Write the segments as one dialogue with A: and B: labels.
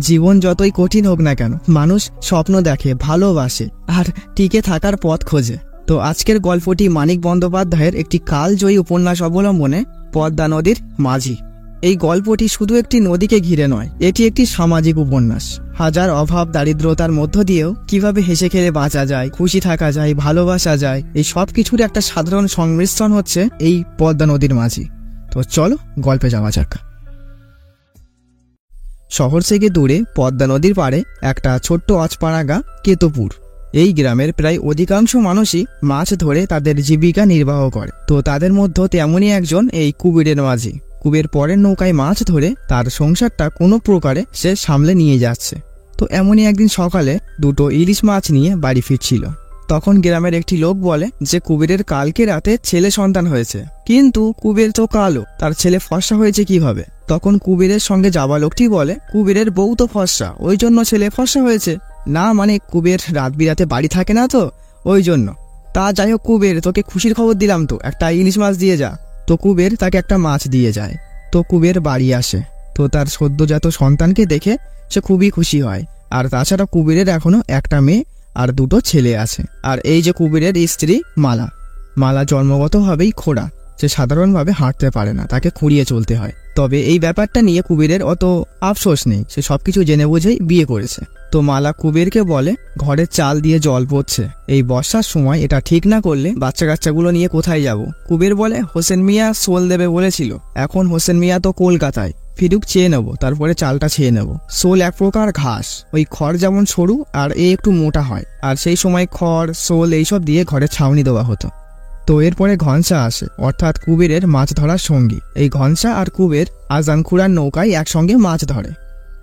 A: জীবন যতই কঠিন হোক না কেন, মানুষ স্বপ্ন দেখে, ভালোবাসে আর টিকে থাকার পথ খোঁজে। তো আজকের গল্পটি মানিক বন্দ্যোপাধ্যায়ের একটি কালজয়ী উপন্যাস অবলম্বনে পদ্মা নদীর মাঝি। এই গল্পটি শুধু একটি নদীকে ঘিরে নয়, এটি একটি সামাজিক উপন্যাস। হাজার অভাব দারিদ্রতার মধ্য দিয়েও কিভাবে হেসে খেলে বাঁচা যায়, খুশি থাকা যায়, ভালোবাসা যায়, এই সব কিছুর একটা সাধারণ সংমিশ্রণ হচ্ছে এই পদ্মা নদীর মাঝি। তো চলো গল্পে যাওয়া যাক। শহর থেকে দূরে পদ্মা নদীর পাড়ে একটা ছোট্ট অজপাড়া গা কেতুপুর। এই গ্রামের প্রায় অধিকাংশ মানুষই মাছ ধরে তাদের জীবিকা নির্বাহ করে। তো তাদের মধ্যে তেমনই একজন এই কুবেরের মাঝি। কুবের পরের নৌকায় মাছ ধরে তার সংসারটা কোনো প্রকারে সে সামলে নিয়ে যাচ্ছে। তো এমনই একদিন সকালে দুটো ইলিশ মাছ নিয়ে বাড়ি ফিরছিল। তখন গ্রামের একটি লোক বলে যে কুবেরের কালকে রাতে ছেলে সন্তান হয়েছে, কিন্তু কুবের তো কালো, তার ছেলে ফর্সা হয়েছে কিভাবে? তখন কুবেরের সঙ্গে যাওয়া লোকটি বলে, কুবেরের বউ তো ফর্সা, ওই জন্য ছেলে ফর্সা হয়েছে। না মানে কুবের রাত বিরাতে বাড়ি থাকে না তো, ওই জন্য। তা যাই হোক কুবের, তোকে খুশির খবর দিলাম, তো একটা ইলিশ মাছ দিয়ে যা। তো কুবের তাকে একটা মাছ দিয়ে যায়। তো কুবের বাড়ি আসে। তো তার সদ্যজাত সন্তানকে দেখে সে খুবই খুশি হয়। আর তাছাড়া কুবেরের এখনো একটা মেয়ে আর দুটো ছেলে আছে। আর এই যে কুবেরের স্ত্রী মালা, মালা জন্মগতভাবেই খোড়া, সে সাধারণভাবে হাঁটতে পারে না, তাকে খুঁড়িয়ে চলতে হয়। তবে এই ব্যাপারটা নিয়ে কুবেরের অত আফসোস নেই, সে সবকিছু জেনে বুঝেই বিয়ে করেছে। তো মালা কুবেরকে বলে, ঘরের চাল দিয়ে জল পড়ছে, এই বর্ষার সময় এটা ঠিক না করলে বাচ্চা কাচ্চাগুলো নিয়ে কোথায় যাব? কুবের বলে, হোসেন মিয়া সোল দেবে বলেছিল, এখন হোসেন মিয়া তো কলকাতায়, ফিরুক চেয়ে নেবো, তারপরে চালটা ছেয়ে নেব। সোল এক প্রকার ঘাস, ওই খড় যেমন সরু আর এ একটু মোটা হয়, আর সেই সময় খড় সোল এইসব দিয়ে ঘরে ছাউনি দেওয়া হতো। তো এরপরে ঘনসা আসে, অর্থাৎ কুবেরের মাছ ধরার সঙ্গী। এই ঘনসা আর কুবের আজানখুড়ার নৌকায় একসঙ্গে মাছ ধরে।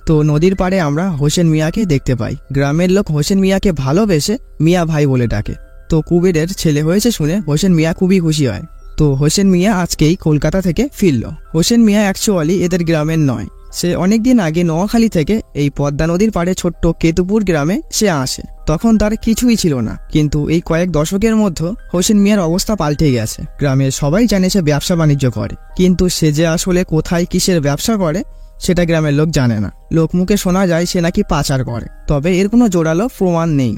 A: তো নদীর পাড়ে আমরা হোসেন মিয়াকে দেখতে পাই। গ্রামের লোক হোসেন মিয়াকে ভালোবেসে মিয়া ভাই বলে ডাকে। তো কুবেরের ছেলে হয়েছে শুনে হোসেন মিয়া খুবই খুশি হয়। তো হোসেন মিয়া আজকেই কলকাতা থেকে ফিরল। হোসেন মিয়া অ্যাকচুয়ালি এদের গ্রামের নয়, সে অনেকদিন আগে নোয়াখালী থেকে এই পদ্মা নদীর পাড়ে ছোট্ট কেতুপুর গ্রামে সে আসে। তখন তার কিছুই ছিল না, কিন্তু এই কয়েক দশকের মধ্যে হোসেন মিয়ার অবস্থা পাল্টে গেছে। গ্রামের সবাই জানে সে ব্যবসা বাণিজ্য করে, কিন্তু সে যে আসলে কোথায় কিসের ব্যবসা করে সেটা গ্রামের লোক জানে না। লোকমুখে শোনা যায় সে নাকি পাচার করে, তবে এর কোনো জোরালো প্রমাণ নেই।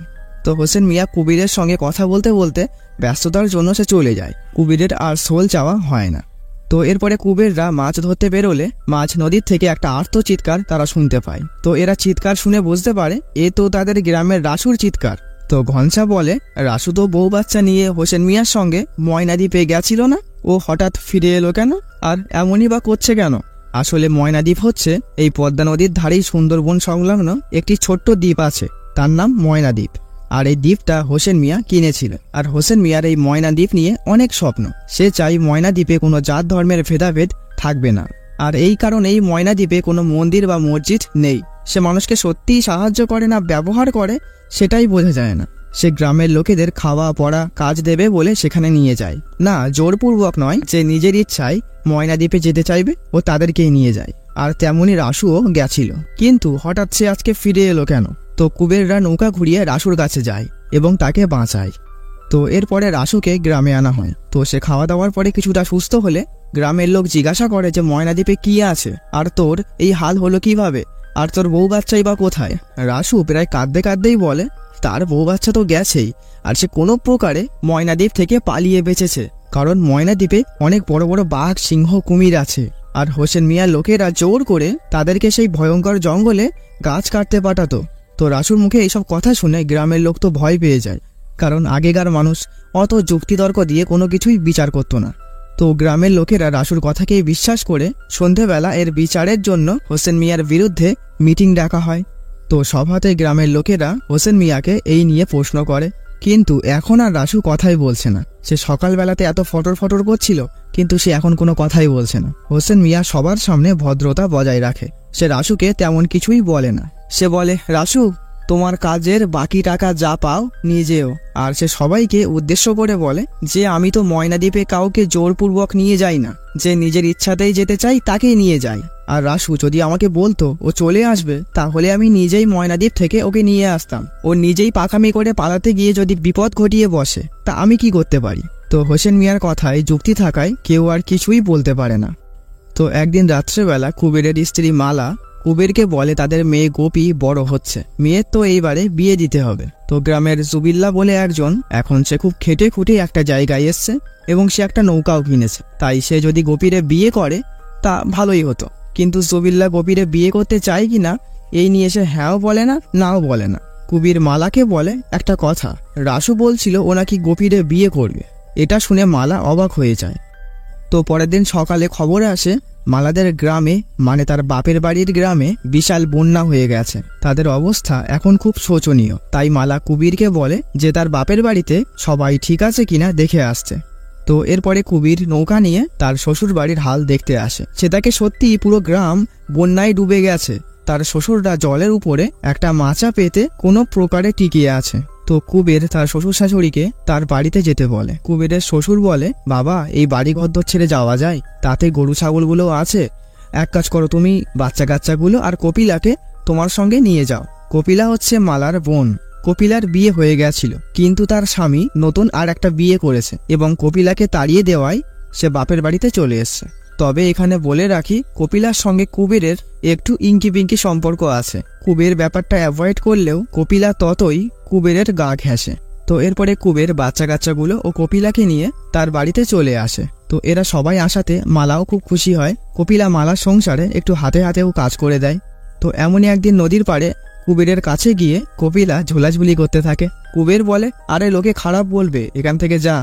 A: তো হোসেন মিয়া কুবেরের সঙ্গে কথা বলতে বলতে ব্যস্ততার জন্য সে চলে যায়। কুবেরের আর সোল চাওয়া হয় না। তো এরপরে কুবেররা মাছ ধরতে বেরোলে মাছ নদীর থেকে একটা আর্ত চিৎকার তারা শুনতে পায়। তো এরা চিৎকার শুনে বুঝতে পারে এ তো তাদের গ্রামের রাসুর চিৎকার। তো ঘনসা বলে, রাসু তো বউ বাচ্চা নিয়ে হোসেন মিয়ার সঙ্গে ময়নাদ্বীপে গেছিল না, ও হঠাৎ ফিরে এলো কেন, আর এমনই বা করছে কেন? আসলে ময়নাদ্বীপ হচ্ছে এই পদ্মা নদীর ধারেই সুন্দরবন সংলগ্ন একটি ছোট্ট দ্বীপ আছে, তার নাম ময়নাদ্বীপ। আর এই দ্বীপটা হোসেন মিয়া কিনেছিলেন। আর হোসেন মিয়ার এই ময়নাদ্বীপ নিয়ে অনেক স্বপ্ন, সে চাই ময়নাদ্বীপে কোনো জাত ধর্মের ভেদাভেদ থাকবে না। আর এই কারণেই ময়নাদ্বীপে কোনো মন্দির বা মসজিদ নেই। সে মানুষকে সত্যিই সাহায্য করে না ব্যবহার করে সেটাই বোঝা যায় না। সে গ্রামের লোকেদের খাওয়া পড়া কাজ দেবে বলে সেখানে নিয়ে যায়, না জোরপূর্বক নয়, যে নিজের ইচ্ছায় ময়নাদ্বীপে যেতে চাইবে ও তাদেরকেই নিয়ে যায়। আর তেমনি রাসুও গেছিল, কিন্তু হঠাৎ সে আজকে ফিরে এলো কেন? তো কুবেররা নৌকা ঘুরিয়ে রাসুর কাছে যায় এবং তাকে বাঁচায়। তো এরপরে রাসুকে গ্রামে আনা হয়। তো সে খাওয়া দাওয়ার পরে কিছুটা সুস্থ হলে গ্রামের লোক জিজ্ঞাসা করে যে ময়নাদ্বীপে কি আছে, আর তোর এই হাল হলো কিভাবে, আর তোর বউ বাচ্চাই বা কোথায়? রাসু প্রায় কাঁদতে কাঁদতেই বলে, তার বউ বাচ্চা তো গেছেই, আর সে কোনো প্রকারে ময়নাদ্বীপ থেকে পালিয়ে বেঁচেছে, কারণ ময়নাদ্বীপে অনেক বড় বড় বাঘ সিংহ কুমির আছে। আর হোসেন মিয়ার লোকেরা জোর করে তাদেরকে সেই ভয়ঙ্কর জঙ্গলে গাছ কাটতে পাঠাতো। তো রাসুর মুখে এইসব কথা শুনে গ্রামের লোক তো ভয় পেয়ে যায়, কারণ আগেকার মানুষ অত যুক্তিতর্ক দিয়ে কোনো কিছুই বিচার করতো না। তো গ্রামের লোকেরা রাসুর কথাকেই বিশ্বাস করে সন্ধেবেলা এর বিচারের জন্য হোসেন মিয়ার বিরুদ্ধে মিটিং ডাকা হয়। তো সভাতে গ্রামের লোকেরা হোসেন মিয়াকে এই নিয়ে প্রশ্ন করে, কিন্তু এখন আর রাসু কথাই বলছে না। সে সকালবেলাতে এত ফটর ফটর করছিল, কিন্তু সে এখন কোনো কথাই বলছে না। হোসেন মিয়া সবার সামনে ভদ্রতা বজায় রাখে, সে রাসুকে তেমন কিছুই বলে না। সে বলে, রাসু তোমার কাজের বাকি টাকা যা পাও নিয়ে যেও। আর সে সবাইকে উদ্দেশ্য করে বলে যে আমি তো ময়নাদ্বীপে কাউকে জোরপূর্বক নিয়ে যাই না, যে নিজের ইচ্ছাতেই যেতে চাই তাকেই নিয়ে যাই। আর রাসু যদি আমাকে বলতো ও চলে আসবে, তাহলে আমি নিজেই ময়নাদ্বীপ থেকে ওকে নিয়ে আসতাম। ও নিজেই পাকামি করে পালাতে গিয়ে যদি বিপদ ঘটিয়ে বসে, তা আমি কি করতে পারি? তো হোসেন মিয়ার কথায় যুক্তি থাকায় কেউ আর কিছুই বলতে পারে না। তো একদিন রাত্রেবেলা কুবেরের স্ত্রী মালা কুবেরকে বলে তাদের মেয়ে গোপী বড় হচ্ছে, মেয়ের তো এইবারে বিয়ে দিতে হবে। তো গ্রামের জুবিল্লা বলে একজন, এখন সে খুব খেটে খুঁটে একটা জায়গায় এসছে এবং সে একটা নৌকাও কিনেছে, তাই সে যদি গোপীরে বিয়ে করে তা ভালোই হতো। কিন্তু জুবিল্লা গোপীরে বিয়ে করতে চায় কিনা এই নিয়ে সে হ্যাঁও বলে না নাও বলে না। কুবির মালাকে বলে একটা কথা, রাসু বলছিল ও নাকি গোপীরে বিয়ে করবে। এটা শুনে মালা অবাক হয়ে যায়। তো পরের দিন সকালে খবর আসে মালাদের গ্রামে, মানে তার বাপের বাড়ির গ্রামে বিশাল বন্যা হয়ে গেছে, তাদের অবস্থা এখন খুব শোচনীয়। তাই মালা কুবিরকে বলে যে তার বাপের বাড়িতে সবাই ঠিক আছে কিনা দেখে আসছে। তো এরপরে কুবির নৌকা নিয়ে তার শ্বশুর বাড়ির হাল দেখতে আসে। সে তাকে সত্যি পুরো গ্রাম বন্যায় ডুবে গেছে, তার শ্বশুররা জলের উপরে একটা মাচা পেতে কোনো প্রকারে টিকিয়ে আছে। তো কুবের তার শ্বশুর শাশুড়িকে তার বাড়িতে যেতে বলে। কুবেরের শ্বশুর বলে, বাবা এই বাড়ি ঘর ছেড়ে যাওয়া যায়, তাতে গরু ছাগলগুলো আছে, এক কাজ করো তুমি বাচ্চা কাচ্চাগুলো আর কপিলাকে তোমার সঙ্গে নিয়ে যাও। কপিলা হচ্ছে মালার বোন। কপিলার বিয়ে হয়ে গেছিল, কিন্তু তার স্বামী নতুন আর একটা বিয়ে করেছে এবং কপিলাকে তাড়িয়ে দেওয়ায় সে বাপের বাড়িতে চলে এসছে। তবে এখানে বলে রাখি, কপিলার সঙ্গে কুবেরের একটু ইঙ্কি পিঙ্কি সম্পর্ক আছে। কুবের ব্যাপারটা অ্যাভয়েড করলেও কপিলা ততই কুবেরের গা ঘেঁষে। তো এরপরে কুবের বাচ্চা কাচ্চাগুলো ও কপিলাকে নিয়ে তার বাড়িতে চলে আসে। তো এরা সবাই আসাতে মালাও খুব খুশি হয়। কপিলা মালার সংসারে একটু হাতে হাতেও কাজ করে দেয়। তো এমনই একদিন নদীর পাড়ে কুবেরের কাছে গিয়ে কপিলা ঝোলাঝুলি করতে থাকে। কুবের বলে, আরে লোকে খারাপ বলবে, এখান থেকে যা।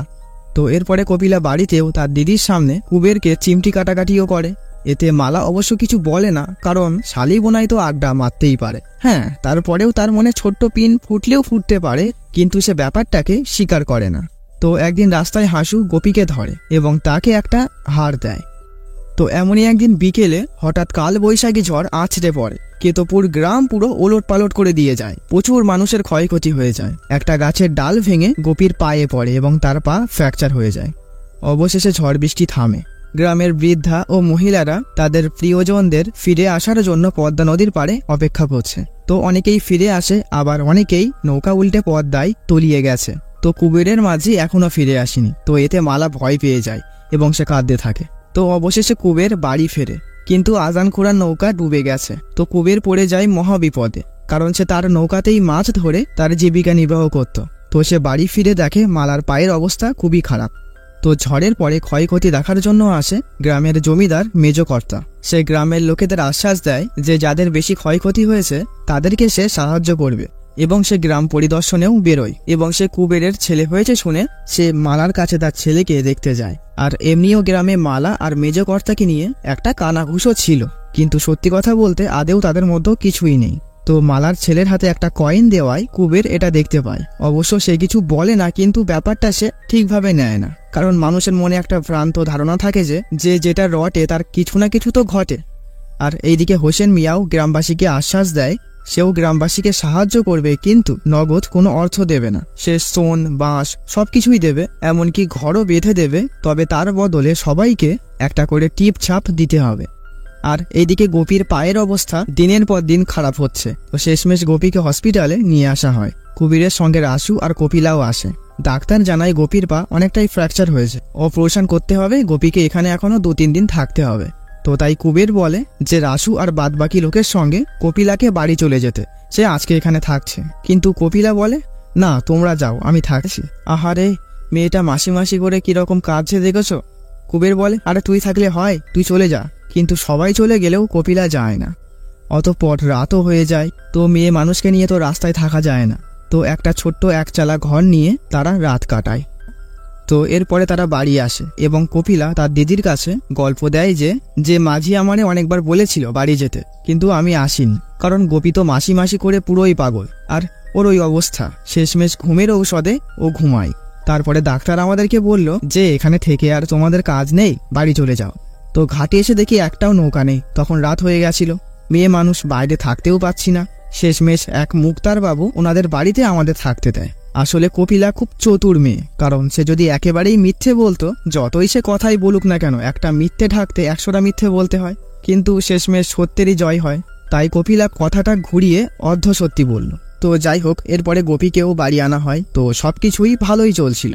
A: তো এরপরে কপিলা বাড়িতেও তার দিদির সামনে কুবেরকে চিমটি কাটাকাটিও করে। এতে মালা অবশ্য কিছু বলে না, কারণ শালি বোনাই তো আড্ডা মারতেই পারে। হ্যাঁ, তারপরেও তার মনে ছোট্ট পিন ফুটলেও ফুটতে পারে, কিন্তু সে ব্যাপারটাকে স্বীকার করে না। তো একদিন রাস্তায় হাসু গোপীকে ধরে এবং তাকে একটা হার দেয়। তো এমনই একদিন বিকেলে হঠাৎ কাল বৈশাখী ঝড় আছড়ে পড়ে। কেতপুর গ্রাম পুরো ওলট পালট করে দিয়ে যায়, প্রচুর মানুষের ক্ষয়ক্ষতি হয়ে যায়। একটা গাছের ডাল ভেঙে গোপীর পায়ে পড়ে এবং তার পা ফ্র্যাকচার হয়ে যায়। অবশেষে ঝড় বৃষ্টি থামে। গ্রামের বৃদ্ধা ও মহিলারা তাদের প্রিয়জনদের ফিরে আসার জন্য পদ্মা নদীর পাড়ে অপেক্ষা করছে। তো অনেকেই ফিরে আসে, আবার অনেকেই নৌকা উল্টে পদ্মায় তলিয়ে গেছে। তো কুবেরের মাঝি এখনো ফিরে আসেনি। তো এতে মালা ভয় পেয়ে যায় এবং সে কাঁদতে থাকে। তো অবশেষে কুবের বাড়ি ফেরে, কিন্তু আজান খোঁড়ার নৌকা ডুবে গেছে। তো কুবের পড়ে যায় মহাবিপদে, কারণ সে তার নৌকাতেই মাছ ধরে তার জীবিকা নির্বাহ করত। তো সে বাড়ি ফিরে দেখে মালার পায়ের অবস্থা খুবই খারাপ। তো ঝড়ের পরে ক্ষয়ক্ষতি দেখার জন্য আসে গ্রামের জমিদার মেজকর্তা। সে গ্রামের লোকেদের আশ্বাস দেয় যে যাদের বেশি ক্ষয়ক্ষতি হয়েছে তাদেরকে সে সাহায্য করবে, এবং সে গ্রাম পরিদর্শনেও বেরোয়। এবং সে কুবেরের ছেলে হয়েছে শুনে সে মালার কাছে তার ছেলেকে দেখতে যায়। আর এমনিও গ্রামে মালা আর মেজকর্তাকে নিয়ে একটা কানাঘুষো ছিল, কিন্তু সত্যি কথা বলতে আদেও তাদের মধ্যে কিছুই নেই। তো মালার ছেলের হাতে একটা কয়েন দেওয়ায় কুবের এটা দেখতে পায়। অবশ্য সে কিছু বলে না, কিন্তু ব্যাপারটা সে ঠিকভাবে নেয় না, কারণ মানুষের মনে একটা ভ্রান্ত ধারণা থাকে যে যেটা রটে তার কিছু না কিছু তো ঘটে। আর এইদিকে হোসেন মিয়াও গ্রামবাসীকে আশ্বাস দেয় সেও গ্রামবাসীকে সাহায্য করবে, কিন্তু নগদ কোনো অর্থ দেবে না। সে সোন বাঁশ সবকিছুই দেবে, এমনকি ঘরও বেঁধে দেবে, তবে তার বদলে সবাইকে একটা করে টিপ ছাপ দিতে হবে। আর এইদিকে গোপীর পায়ের অবস্থা দিনের পর দিন খারাপ হচ্ছে। তো শেষমেশ গোপীকে হসপিটালে নিয়ে আসা হয়। কুবিরের সঙ্গে রাসু আর কপিলাও আসে। ডাক্তার জানায় গোপীর পা অনেকটাই ফ্র্যাকচার হয়েছে, অপারেশন করতে হবে, গোপীকে এখানে এখনো 2-3 দিন থাকতে হবে। তো তাই কুবের বলে যে রাসু আর বাদবাকি লোকের সঙ্গে কপিলাকে বাড়ি চলে যেতে, সে আজকে এখানে থাকছে। কিন্তু কপিলা বলে, না তোমরা যাও, আমি থাকছি। আহারে, মেয়েটা মাসি মাসি করে কিরকম কাঁদছে দেখেছো। কুবের বলে, আরে তুই থাকলে হয়, তুই চলে যা। কিন্তু সবাই চলে গেলেও কপিলা যায় না। অতঃপর রাতও হয়ে যায়। তো মেয়ে মানুষকে নিয়ে তো রাস্তায় থাকা যায় না। তো একটা ছোট্ট একচালা ঘর নিয়ে তারা রাত কাটায়। তো এরপরে তারা বাড়ি আসে এবং কপিলা তার দিদির কাছে গল্প দেয় যে মাঝি আমারে অনেকবার বলেছিল বাড়ি যেতে, কিন্তু আমি আসিনি, কারণ গোপী তো মাসি মাসি করে পুরোই পাগল, আর ওর ওই অবস্থা। শেষমেশ ঘুমের ঔষধে ও ঘুমায়। তারপরে ডাক্তার আমাদেরকে বলল যে এখানে থেকে আর তোমাদের কাজ নেই, বাড়ি চলে যাও। তো ঘাটে এসে দেখি একটাও নৌকা নেই। তখন রাত হয়ে গেছিল, মেয়ে মানুষ বাইরে থাকতেও পাচ্ছি না। শেষমেশ এক মুক্তার বাবু ওনাদের বাড়িতে আমাদের থাকতে দেয়। আসলে কপিলা খুব চতুর মেয়ে, কারণ সে যদি একেবারেই মিথ্যে বলতো, যতই সে কথাই বলুক না কেন, একটা মিথ্যে ঢাকতে 100টা মিথ্যে বলতে হয়, কিন্তু শেষমেশ সত্যেরই জয় হয়। তাই কপিলা কথাটা ঘুরিয়ে অর্ধ সত্যি বলল। তো যাই হোক, এরপরে গোপীকেও বাড়ি আনা হয়। তো সবকিছুই ভালোই চলছিল।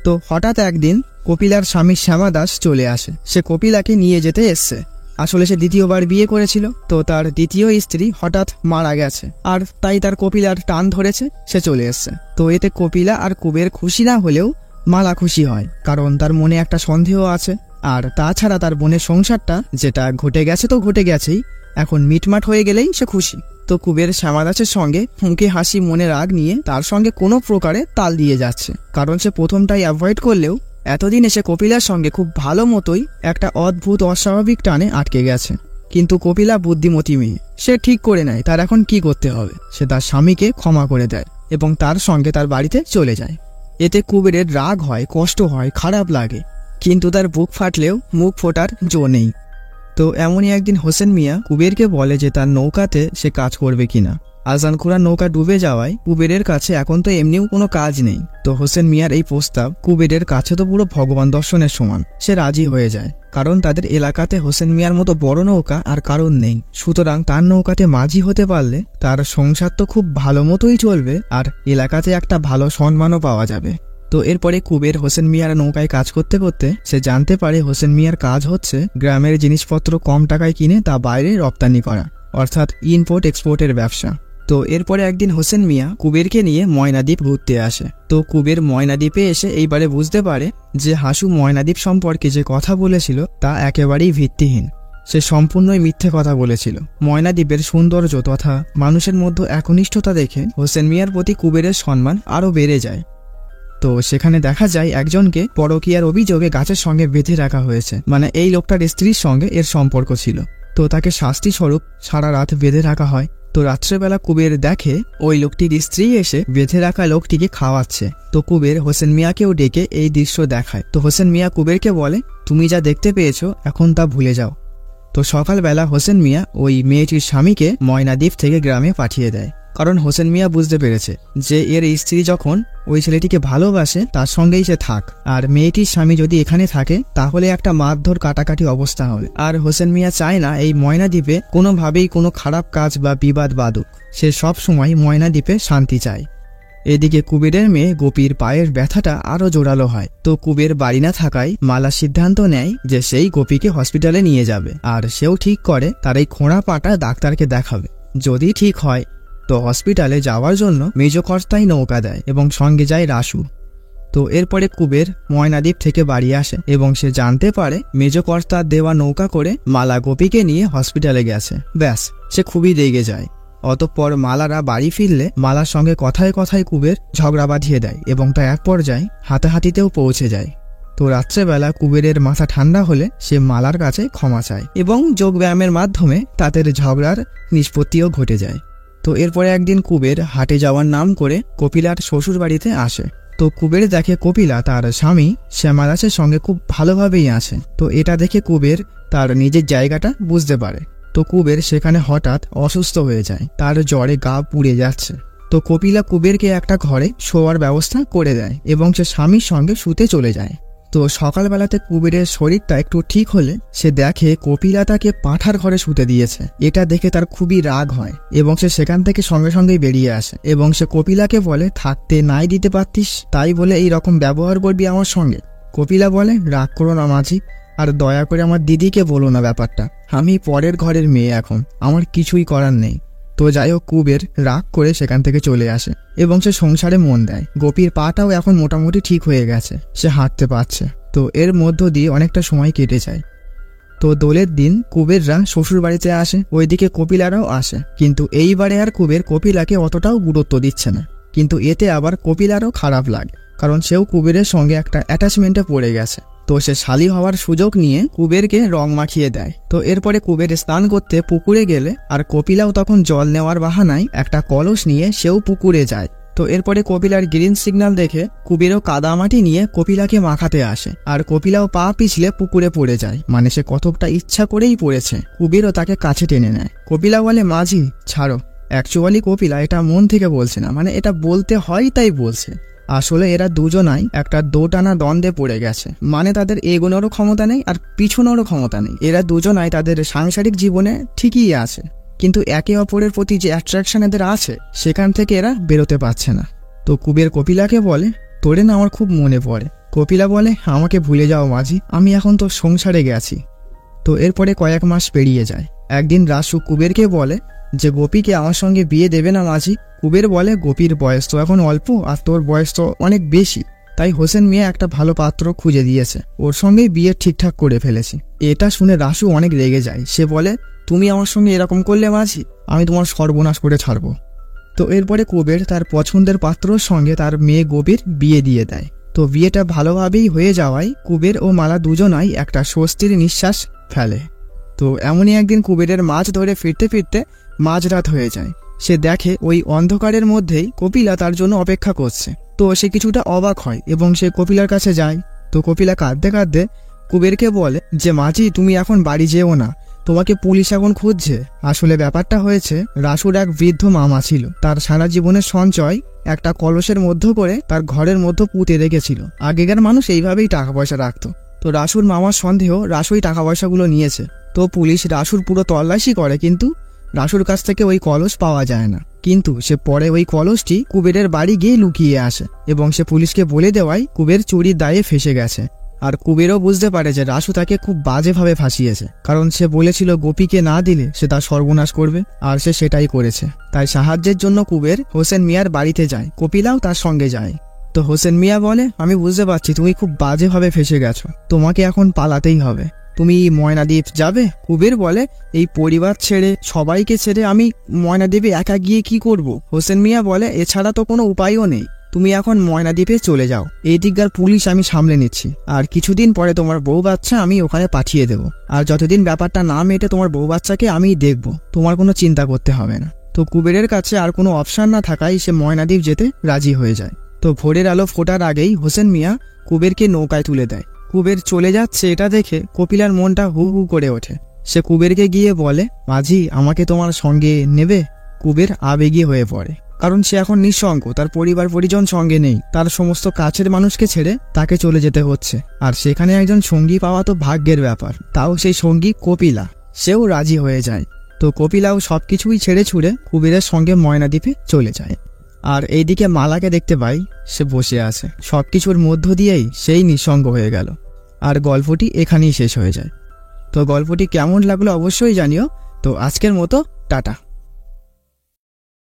A: তো হঠাৎ একদিন কপিলার স্বামী শ্যামা দাস চলে আসে। সে কপিলাকে নিয়ে যেতে এসছে। আসলে সে দ্বিতীয়বার বিয়ে করেছিল, তো তার দ্বিতীয় স্ত্রী হঠাৎ মারা গেছে, আর তাই তার কপিলার টান ধরেছে, সে চলে এসছে। তো এতে কপিলা আর কুবের খুশি না হলেও মালা খুশি হয়, কারণ তার মনে একটা সন্দেহ আছে। আর তাছাড়া তার বোনের সংসারটা যেটা ঘটে গেছে তো ঘটে গেছেই, এখন মিটমাট হয়ে গেলেই সে খুশি। তো কুবের শ্যামাদাসের সঙ্গে মুখে হাসি মনে রাগ নিয়ে তার সঙ্গে কোনো প্রকারে তাল দিয়ে যাচ্ছে, কারণ সে প্রথমটাই অ্যাভয়েড করলেও এতদিন এসে কপিলার সঙ্গে খুব ভালো মতোই একটা অদ্ভুত অস্বাভাবিক টানে আটকে গেছে। কিন্তু কপিলা বুদ্ধিমতী মেয়ে, সে ঠিক করে নেয় তার এখন কি করতে হবে। সে তার স্বামীকে ক্ষমা করে দেয় এবং তার সঙ্গে তার বাড়িতে চলে যায়। এতে কুবেরের রাগ হয়, কষ্ট হয়, খারাপ লাগে, কিন্তু তার বুক ফাটলেও মুখ ফোটার জো নেই। তো এমনই একদিন হোসেন মিয়া কুবেরকে বলে যে তার নৌকাতে সে কাজ করবে কিনা। আজানখোরা নৌকা ডুবে যাওয়ায় কুবেরের কাছে এখন তো এমনিও কোনো কাজ নেই। তো হোসেন মিয়ার এই প্রস্তাব কুবেরের কাছে তো পুরো ভগবান দর্শনের সমান। সে রাজি হয়ে যায়, কারণ তাদের এলাকাতে হোসেন মিয়ার মতো বড় নৌকা আর কারণ নেই। সুতরাং তার নৌকাতে মাঝি হতে পারলে তার সংসার তো খুব ভালো মতোই চলবে, আর এলাকাতে একটা ভালো সম্মানও পাওয়া যাবে। তো এরপরে কুবের হোসেন মিয়ার নৌকায় কাজ করতে করতে সে জানতে পারে হোসেন মিয়ার কাজ হচ্ছে গ্রামের জিনিসপত্র কম টাকায় কিনে তা বাইরে রপ্তানি করা, অর্থাৎ ইম্পোর্ট এক্সপোর্টের ব্যবসা। তো এরপরে একদিন হোসেন মিয়া কুবেরকে নিয়ে ময়নাদ্বীপ ঘুরতে আসে। তো কুবের ময়নাদ্বীপে এসে এইবারে বুঝতে পারে যে হাসু ময়নাদ্বীপ সম্পর্কে যে কথা বলেছিল তা একেবারেই ভিত্তিহীন। সে সম্পূর্ণই মিথ্যে কথা বলেছিল। ময়নাদ্বীপের সৌন্দর্য তথা মানুষের মধ্যে একনিষ্ঠতা দেখে হোসেন মিয়ার প্রতি কুবেরের সম্মান আরও বেড়ে যায়। তো সেখানে দেখা যায় একজনকে পরকীয়ার অভিযোগে গাছের সঙ্গে বেঁধে রাখা হয়েছে, মানে এই লোকটার স্ত্রীর সঙ্গে এর সম্পর্ক ছিল। তো তাকে শাস্তি স্বরূপ সারা রাত বেঁধে রাখা হয়। তো রাত্রেবেলা কুবের দেখে ওই লোকটির স্ত্রী এসে বেঁধে রাখা লোকটিকে খাওয়াচ্ছে। তো কুবের হোসেন মিয়াকেও ডেকে এই দৃশ্য দেখায়। তো হোসেন মিয়া কুবেরকে বলে, তুমি যা দেখতে পেয়েছো এখন তা ভুলে যাও। তো সকালবেলা হোসেন মিয়া ওই মেয়েটির স্বামীকে ময়নাদ্বীপ থেকে গ্রামে পাঠিয়ে দেয়, কারণ হোসেন মিয়া বুঝতে পেরেছে যে এর স্ত্রী যখন ওই ছেলেটিকে ভালোবাসে তার সঙ্গেই সে থাক, আর মেয়েটির স্বামী যদি এখানে থাকে তাহলে একটা মারধর কাটাকাটি অবস্থা হবে। আর হোসেন মিয়া চায় না এই ময়নাদ্বীপে কোনোভাবেই কোনো খারাপ কাজ বা বিবাদ বাঁধুক। সে সব সময় ময়নাদ্বীপে শান্তি চায়। এদিকে কুবেরের মেয়ে গোপীর পায়ের ব্যথাটা আরো জোরালো হয়। তো কুবের বাড়ি না থাকায় মালা সিদ্ধান্ত নেয় যে সেই গোপীকে হসপিটালে নিয়ে যাবে, আর সেও ঠিক করে তার এই খোঁড়া পাটা ডাক্তারকে দেখাবে। যদি ঠিক হয় তো হসপিটালে যাওয়ার জন্য মেজকর্তাই নৌকা দেয় এবং সঙ্গে যায় রাসু। তো এরপরে কুবের ময়নাদ্বীপ থেকে বাড়ি আসে এবং সে জানতে পারে মেজকর্তার দেওয়া নৌকা করে মালা গোপীকে নিয়ে হসপিটালে গেছে। ব্যাস, সে খুবই রেগে যায়। অতঃপর মালারা বাড়ি ফিরলে মালার সঙ্গে কথায় কথায় কুবের ঝগড়া বাঁধিয়ে দেয় এবং তা এক পর্যায়ে হাতাহাতিতেও পৌঁছে যায়। তো রাত্রেবেলা কুবেরের মাথা ঠান্ডা হলে সে মালার কাছে ক্ষমা চায় এবং যোগব্যায়ামের মাধ্যমে তাদের ঝগড়ার নিষ্পত্তিও ঘটে যায়। তো এরপরে একদিন কুবের হাটে যাওয়ার নাম করে কপিলার শ্বশুর বাড়িতে আসে। তো কুবের দেখে কপিলা তার স্বামী শ্যামাদাসের সঙ্গে খুব ভালোভাবেই আছে। তো এটা দেখে কুবের তার নিজের জায়গাটা বুঝতে পারে। তো কুবের সেখানে হঠাৎ অসুস্থ হয়ে যায়, তার জ্বরে গা পুড়ে যাচ্ছে। তো কপিলা কুবেরকে একটা ঘরে শোয়ার ব্যবস্থা করে দেয় এবং সে স্বামীর সঙ্গে শুতে চলে যায়। তো সকালবেলাতে কুবেরের শরীরটা একটু ঠিক হলে সে দেখে কপিলা তাকে পাঁঠার ঘরে শুতে দিয়েছে। এটা দেখে তার খুবই রাগ হয় এবং সে সেখান থেকে সঙ্গে সঙ্গেই বেরিয়ে আসে এবং সে কপিলাকে বলে, থাকতে নাই দিতে পারতিস, তাই বলে এই রকম ব্যবহার করবি আমার সঙ্গে। কপিলা বলে, রাগ করো না মাঝি, আর দয়া করে আমার দিদিকে বলো না ব্যাপারটা। আমি পরের ঘরের মেয়ে, এখন আমার কিছুই করার নেই। তো যাই হোক, কুবের রাগ করে সেখান থেকে চলে আসে এবং সে সংসারে মন দেয়। গোপীর পাটাও এখন মোটামুটি ঠিক হয়ে গেছে, সে হাঁটতে পারছে। তো এর মধ্য দিয়ে অনেকটা সময় কেটে যায়। তো দোলের দিন কুবেররা শ্বশুর বাড়িতে আসে, ওইদিকে কপিলারাও আসে। কিন্তু এইবারে আর কুবের কপিলাকে অতটাও গুরুত্ব দিচ্ছে না। কিন্তু এতে আবার কপিলারও খারাপ লাগে, কারণ সেও কুবেরের সঙ্গে একটা অ্যাটাচমেন্টে পড়ে গেছে। তো সে শালি হওয়ার সুযোগ নিয়ে কুবেরকে রং মাখিয়ে দেয়। তো এরপরে কুবের স্নান করতে পুকুরে গেলে আর কপিলাও তখন জল নেওয়ার বাহানায় একটা কলস নিয়ে সেও পুকুরে যায়। তো এরপরে কপিলার গ্রিন সিগন্যাল দেখে কুবেরও কাদামাটি নিয়ে কপিলাকে মাখাতে আসে, আর কপিলাও পা পিছলে পুকুরে পড়ে যায়। মানে সে কতকটা ইচ্ছা করেই পড়েছে। কুবেরও তাকে কাছে টেনে নেয়। কপিলা বলে, মাঝি ছাড়ো। অ্যাকচুয়ালি কপিলা এটা মন থেকে বলছে না, মানে এটা বলতে হয় তাই বলছে। আসলে এরা দুজনাই একটা দোটানা দ্বন্দ্বে পড়ে গেছে, মানে তাদের এগোনোরও ক্ষমতা নেই আর পিছনোরও ক্ষমতা নেই। এরা দুজনাই তাদের সাংসারিক জীবনে ঠিকই আছে, কিন্তু একে অপরের প্রতি যে অ্যাট্রাকশন এদের আছে সেখান থেকে এরা বেরোতে পারছে না। তো কুবের কপিলাকে বলে, তোরে না আমার খুব মনে পড়ে। কপিলা বলে, আমাকে ভুলে যাও মাঝি, আমি এখন তো সংসারে গেছি। তো তো এরপরে কয়েক মাস পেরিয়ে যায়। একদিন রাসু কুবেরকে বলে যে গোপীকে আমার সঙ্গে বিয়ে দেবে না মাঝি। কুবের বলে গোপীর বয়স তো এখন অল্প আর তোর বয়স তো অনেক বেশি, তাই হোসেন মিয়া একটা ভালো পাত্র খুঁজে দিয়েছে, ওর সঙ্গেই বিয়ে ঠিকঠাক করে ফেলেছি। এটা শুনে রাসু অনেক রেগে যায়। সে বলে তুমি আমার সঙ্গে এরকম করলে মাঝি, আমি তোমার সর্বনাশ করে ছাড়বো। তো এরপরে কুবের তার পছন্দের পাত্রর সঙ্গে তার মেয়ে গোপীর বিয়ে দিয়ে দেয়। তো বিয়েটা ভালোভাবেই হয়ে যাওয়ায় কুবের ও মালা দুজনাই একটা স্বস্তির নিঃশ্বাস ফেলে। তো এমনই একদিন কুবেরের মাছ ধরে ফিরতে ফিরতে মাঝরাত হয়ে যায়। সে দেখে ওই অন্ধকারের মধ্যেই কপিলা তার জন্য অপেক্ষা করছে। তো সে কিছুটা অবাক হয় এবং সে কপিলার কাছে যায়। তো কপিলা কাঁদতে কাঁদতে কুবেরকে বলে যে মাঝি তুমি এখন বাড়ি যেও না, তোমাকে পুলিশ এখন খুঁজছে। আসলে ব্যাপারটা হয়েছে, রাসুর এক বৃদ্ধ মামা ছিল, তার সারা জীবনের সঞ্চয় একটা কলসের মধ্যে করে তার ঘরের মধ্যে পুঁতে রেখেছিল। আগেকার মানুষ এইভাবেই টাকা পয়সা রাখতো। তো রাসুর মামার সন্দেহ রাসুই টাকা পয়সাগুলো নিয়েছে। তো পুলিশ রাসুর পুরো তল্লাশি করে, কিন্তু রাসুর কাছ থেকে ওই কলস পাওয়া যায় না। কিন্তু সে পরে ওই কলসটি কুবেরের বাড়ি গিয়ে লুকিয়ে আসে এবং সে পুলিশকে বলে দেওয়ায় কুবের চুরির দায়ে ফেসে গেছে। আর কুবেরও বুঝতে পারে যে রাসু তাকে খুব বাজেভাবে ফাঁসিয়েছে, কারণ সে বলেছিল গোপীকে না দিলে সে তার সর্বনাশ করবে, আর সে সেটাই করেছে। তাই সাহায্যের জন্য কুবের হোসেন মিয়ার বাড়িতে যায়, কপিলাও তার সঙ্গে যায়। তো হোসেন মিয়া বলে আমি বুঝতে পারছি তুমি খুব বাজেভাবে ফেসে গেছো, তোমাকে এখন পালাতেই হবে। তুমি ময়নাদ্বীপ যাবে? কুবের বলে এই পরিবার ছেড়ে, সবাইকে ছেড়ে আমি ময়নাদ্বীপে একা গিয়ে কি করব? হোসেন মিয়া বলে এছাড়া তো কোনো উপায়ও নেই, তুমি এখন ময়নাদ্বীপে চলে যাও, এই দিককার পুলিশ আমি সামলে নিচ্ছি, আর কিছুদিন পরে তোমার বউ বাচ্চা আমি ওখানে পাঠিয়ে দেব, আর যতদিন ব্যাপারটা না মেটে তোমার বউ বাচ্চাকে আমিই দেখব, তোমার কোনো চিন্তা করতে হবে না। তো কুবেরের কাছে আর কোনো অপশন না থাকায় সে ময়নাদ্বীপ যেতে রাজি হয়ে যায়। তো ভোরের আলো ফোটার আগেই হোসেন মিয়া কুবেরকে নৌকায় তুলে দেয়। কুবের চলে যাচ্ছে এটা দেখে কপিলার মনটা হু হু করে ওঠে। সে কুবেরকে গিয়ে বলে মাঝি আমাকে তোমার সঙ্গে নেবে? কুবের আবেগী হয়ে পড়ে, কারণ সে এখন নিঃসঙ্গ, তার পরিবার পরিজন সঙ্গে নেই, তার সমস্ত কাছের মানুষকে ছেড়ে তাকে চলে যেতে হচ্ছে। আর সেখানে একজন সঙ্গী পাওয়া তো ভাগ্যের ব্যাপার, তাও সেই সঙ্গী কপিলা, সেও রাজি হয়ে যায়। তো কপিলাও সবকিছুই ছেড়ে ছুড়ে কুবেরের সঙ্গে ময়নাদ্বীপে চলে যায়। আর এইদিকে মালাকে দেখতে পাই, সে বসে আছে, সবকিছুর মধ্য দিয়েই সেই নিঃসঙ্গ হয়ে গেল। আর গল্পটি এখানেই শেষ হয়ে যায়। তো গল্পটি কেমন লাগলো অবশ্যই জানিও। তো আজকের মতো টাটা।